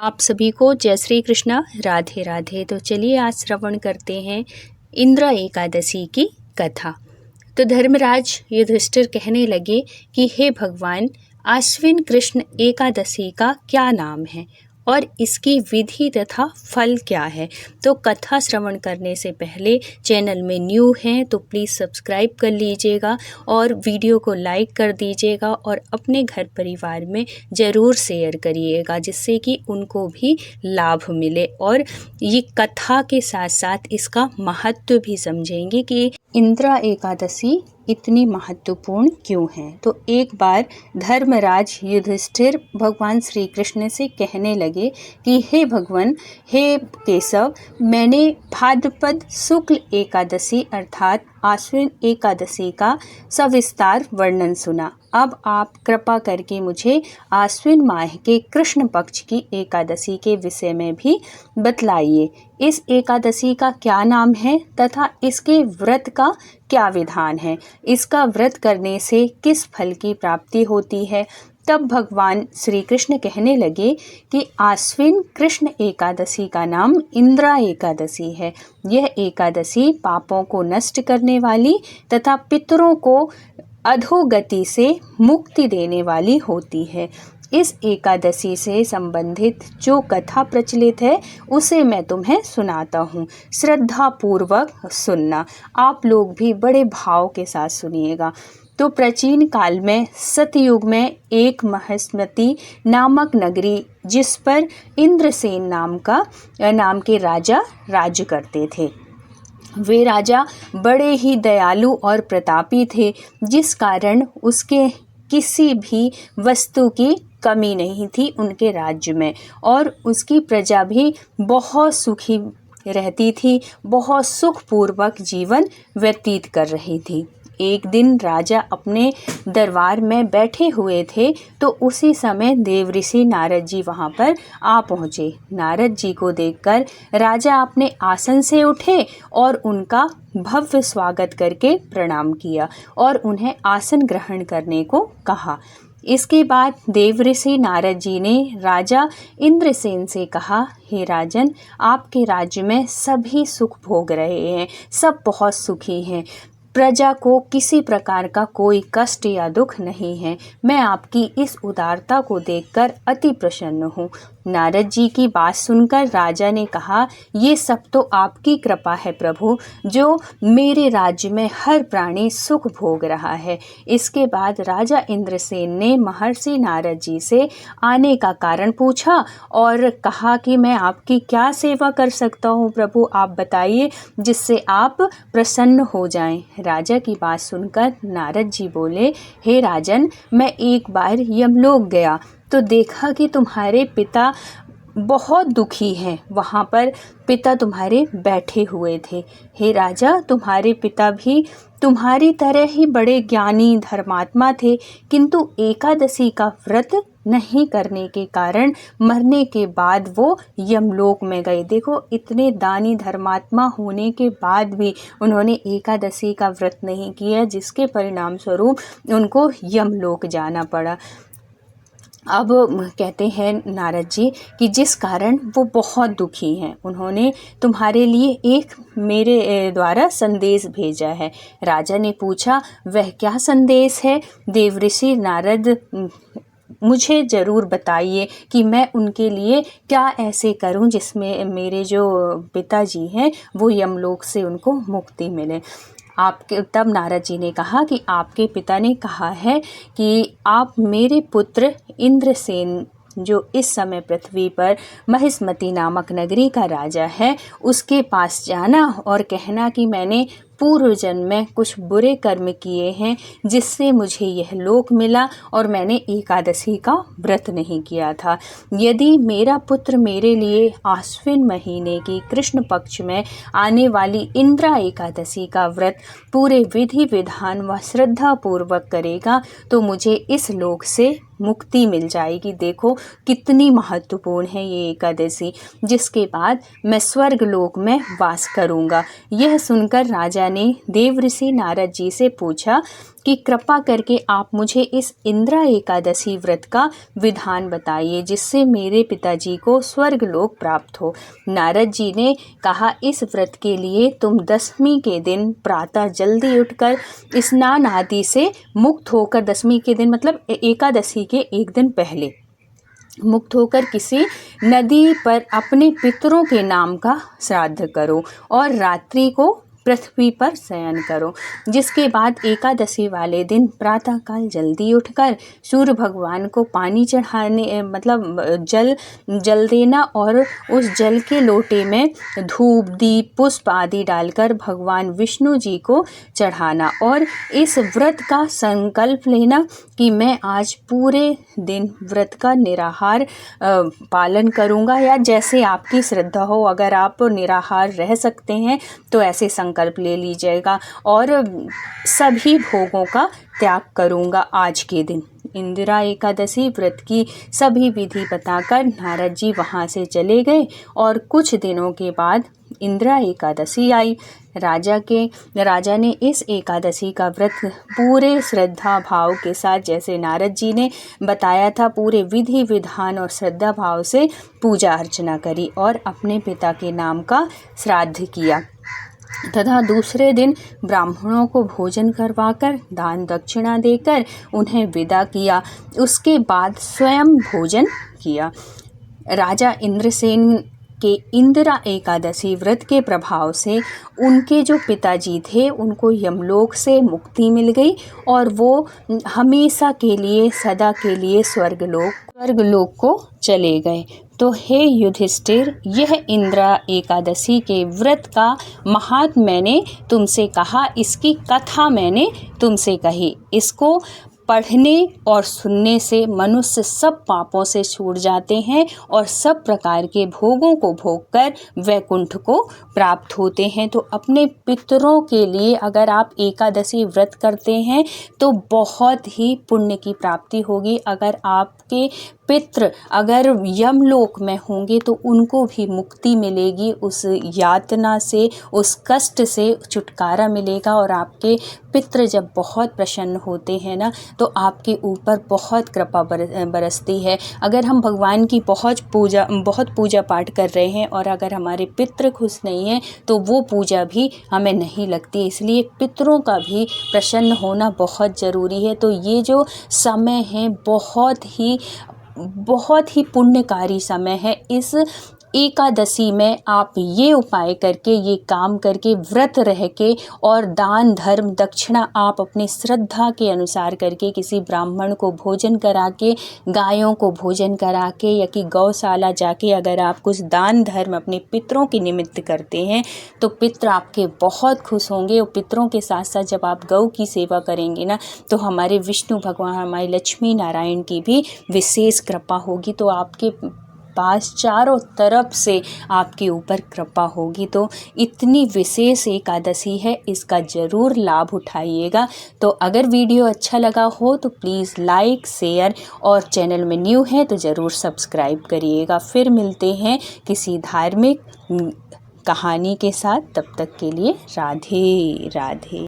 आप सभी को जय श्री कृष्णा, राधे राधे। तो चलिए आज श्रवण करते हैं इंद्र एकादशी की कथा। तो धर्मराज युधिष्ठिर कहने लगे कि हे भगवान, आश्विन कृष्ण एकादशी का क्या नाम है और इसकी विधि तथा फल क्या है। तो कथा श्रवण करने से पहले चैनल में न्यू हैं तो प्लीज़ सब्सक्राइब कर लीजिएगा और वीडियो को लाइक कर दीजिएगा और अपने घर परिवार में ज़रूर शेयर करिएगा, जिससे कि उनको भी लाभ मिले और ये कथा के साथ साथ इसका महत्व भी समझेंगे कि इंद्र एकादशी इतनी महत्वपूर्ण क्यों है। तो एक बार धर्मराज युधिष्ठिर भगवान श्री कृष्ण से कहने लगे कि हे भगवान, हे केशव, मैंने भाद्रपद शुक्ल एकादशी अर्थात आश्विन एकादशी का सविस्तार वर्णन सुना। अब आप कृपा करके मुझे आश्विन माह के कृष्ण पक्ष की एकादशी के विषय में भी बतलाइए। इस एकादशी का क्या नाम है तथा इसके व्रत का क्या विधान है, इसका व्रत करने से किस फल की प्राप्ति होती है। तब भगवान श्री कृष्ण कहने लगे कि आश्विन कृष्ण एकादशी का नाम इंद्रा एकादशी है। यह एकादशी पापों को नष्ट करने वाली तथा पितरों को अधोगति से मुक्ति देने वाली होती है। इस एकादशी से संबंधित जो कथा प्रचलित है उसे मैं तुम्हें सुनाता हूँ, श्रद्धा पूर्वक सुनना। आप लोग भी बड़े भाव के साथ सुनिएगा। तो प्राचीन काल में सतयुग में एक महिष्मति नामक नगरी, जिस पर इंद्रसेन नाम के राजा राज्य करते थे। वे राजा बड़े ही दयालु और प्रतापी थे, जिस कारण उसके किसी भी वस्तु की कमी नहीं थी उनके राज्य में, और उसकी प्रजा भी बहुत सुखी रहती थी, बहुत सुखपूर्वक जीवन व्यतीत कर रही थी। एक दिन राजा अपने दरबार में बैठे हुए थे तो उसी समय देवऋषि नारद जी वहाँ पर आ पहुँचे। नारद जी को देखकर राजा अपने आसन से उठे और उनका भव्य स्वागत करके प्रणाम किया और उन्हें आसन ग्रहण करने को कहा। इसके बाद देवऋषि नारद जी ने राजा इंद्रसेन से कहा, हे राजन, आपके राज्य में सभी सुख भोग रहे हैं, सब बहुत सुखी हैं, प्रजा को किसी प्रकार का कोई कष्ट या दुख नहीं है। मैं आपकी इस उदारता को देखकर अति प्रसन्न हूँ। नारद जी की बात सुनकर राजा ने कहा, ये सब तो आपकी कृपा है प्रभु, जो मेरे राज्य में हर प्राणी सुख भोग रहा है। इसके बाद राजा इंद्रसेन ने महर्षि नारद जी से आने का कारण पूछा और कहा कि मैं आपकी क्या सेवा कर सकता हूँ प्रभु, आप बताइए जिससे आप प्रसन्न हो जाएं। राजा की बात सुनकर नारद जी बोले, हे राजन, मैं एक बार यमलोक गया तो देखा कि तुम्हारे पिता बहुत दुखी हैं। वहाँ पर पिता तुम्हारे बैठे हुए थे। हे राजा, तुम्हारे पिता भी तुम्हारी तरह ही बड़े ज्ञानी धर्मात्मा थे, किंतु एकादशी का व्रत नहीं करने के कारण मरने के बाद वो यमलोक में गए। देखो, इतने दानी धर्मात्मा होने के बाद भी उन्होंने एकादशी का व्रत नहीं किया, जिसके परिणाम स्वरूप उनको यमलोक जाना पड़ा। अब कहते हैं नारद जी कि जिस कारण वो बहुत दुखी हैं, उन्होंने तुम्हारे लिए एक मेरे द्वारा संदेश भेजा है। राजा ने पूछा, वह क्या संदेश है? देवऋषि नारद, मुझे ज़रूर बताइए कि मैं उनके लिए क्या ऐसे करूं जिसमें मेरे जो पिताजी हैं वो यमलोक से उनको मुक्ति मिले। तब नारद जी ने कहा कि आपके पिता ने कहा है कि आप मेरे पुत्र इंद्रसेन, जो इस समय पृथ्वी पर महिष्मति नामक नगरी का राजा है, उसके पास जाना और कहना कि मैंने पूर्व जन्म में कुछ बुरे कर्म किए हैं जिससे मुझे यह लोक मिला और मैंने एकादशी का व्रत नहीं किया था। यदि मेरा पुत्र मेरे लिए आश्विन महीने की कृष्ण पक्ष में आने वाली इंद्रा एकादशी का व्रत पूरे विधि विधान व श्रद्धा पूर्वक करेगा तो मुझे इस लोक से मुक्ति मिल जाएगी। देखो कितनी महत्वपूर्ण है ये एकादशी, जिसके बाद मैं स्वर्ग लोक में वास करूँगा। यह सुनकर राजा ने देवऋषि नारद जी से पूछा कि कृपा करके आप मुझे इस इंद्रा एकादशी व्रत का विधान बताइए जिससे मेरे पिताजी को स्वर्गलोक प्राप्त हो। नारद जी ने कहा, इस व्रत के लिए तुम दशमी के दिन प्रातः जल्दी उठकर स्नान आदि से मुक्त होकर, दशमी के दिन मतलब एकादशी के एक दिन पहले मुक्त होकर किसी नदी पर अपने पितरों के नाम का श्राद्ध करो और रात्रि को पृथ्वी पर शयन करो। जिसके बाद एकादशी वाले दिन प्रातःकाल जल्दी उठकर सूर्य भगवान को पानी चढ़ाने मतलब जल देना और उस जल के लोटे में धूप दीप पुष्प आदि डालकर भगवान विष्णु जी को चढ़ाना और इस व्रत का संकल्प लेना कि मैं आज पूरे दिन व्रत का निराहार पालन करूँगा, या जैसे आपकी श्रद्धा हो। अगर आप निराहार रह सकते हैं तो ऐसे संकल्प ले लीजिएगा और सभी भोगों का त्याग करूँगा आज के दिन। इंदिरा एकादशी व्रत की सभी विधि बताकर नारद जी वहाँ से चले गए और कुछ दिनों के बाद इंदिरा एकादशी आई। राजा ने इस एकादशी का व्रत पूरे श्रद्धा भाव के साथ, जैसे नारद जी ने बताया था, पूरे विधि विधान और श्रद्धा भाव से पूजा अर्चना करी और अपने पिता के नाम का श्राद्ध किया तथा दूसरे दिन ब्राह्मणों को भोजन करवाकर दान दक्षिणा देकर उन्हें विदा किया। उसके बाद स्वयं भोजन किया। राजा इंद्रसेन के इंदिरा एकादशी व्रत के प्रभाव से उनके जो पिताजी थे उनको यमलोक से मुक्ति मिल गई और वो हमेशा के लिए सदा के लिए स्वर्गलोक को चले गए। तो हे युधिष्ठिर, यह इंदिरा एकादशी के व्रत का महात्म्य मैंने तुमसे कहा, इसकी कथा मैंने तुमसे कही। इसको पढ़ने और सुनने से मनुष्य सब पापों से छूट जाते हैं और सब प्रकार के भोगों को भोगकर वैकुंठ को प्राप्त होते हैं। तो अपने पितरों के लिए अगर आप एकादशी व्रत करते हैं तो बहुत ही पुण्य की प्राप्ति होगी। अगर आपके पितृ अगर यमलोक में होंगे तो उनको भी मुक्ति मिलेगी, उस यातना से, उस कष्ट से छुटकारा मिलेगा। और आपके पितृ जब बहुत प्रसन्न होते हैं ना तो आपके ऊपर बहुत कृपा बरसती है। अगर हम भगवान की बहुत पूजा पाठ कर रहे हैं और अगर हमारे पितृ खुश नहीं हैं तो वो पूजा भी हमें नहीं लगती। इसलिए पितरों का भी प्रसन्न होना बहुत ज़रूरी है। तो ये जो समय है बहुत ही पुण्यकारी समय है। इस एकादशी में आप ये उपाय करके, ये काम करके, व्रत रह के और दान धर्म दक्षिणा आप अपनी श्रद्धा के अनुसार करके, किसी ब्राह्मण को भोजन करा के, गायों को भोजन करा के या कि गौशाला जाके अगर आप कुछ दान धर्म अपने पितरों के निमित्त करते हैं तो पितृ आपके बहुत खुश होंगे। और पितरों के साथ साथ जब आप गौ की सेवा करेंगे ना तो हमारे विष्णु भगवान, हमारे लक्ष्मी नारायण की भी विशेष कृपा होगी। तो आपके पास चारों तरफ से आपके ऊपर कृपा होगी। तो इतनी विशेष एकादशी है, इसका ज़रूर लाभ उठाइएगा। तो अगर वीडियो अच्छा लगा हो तो प्लीज़ लाइक शेयर और चैनल में न्यू है तो ज़रूर सब्सक्राइब करिएगा। फिर मिलते हैं किसी धार्मिक कहानी के साथ, तब तक के लिए राधे राधे।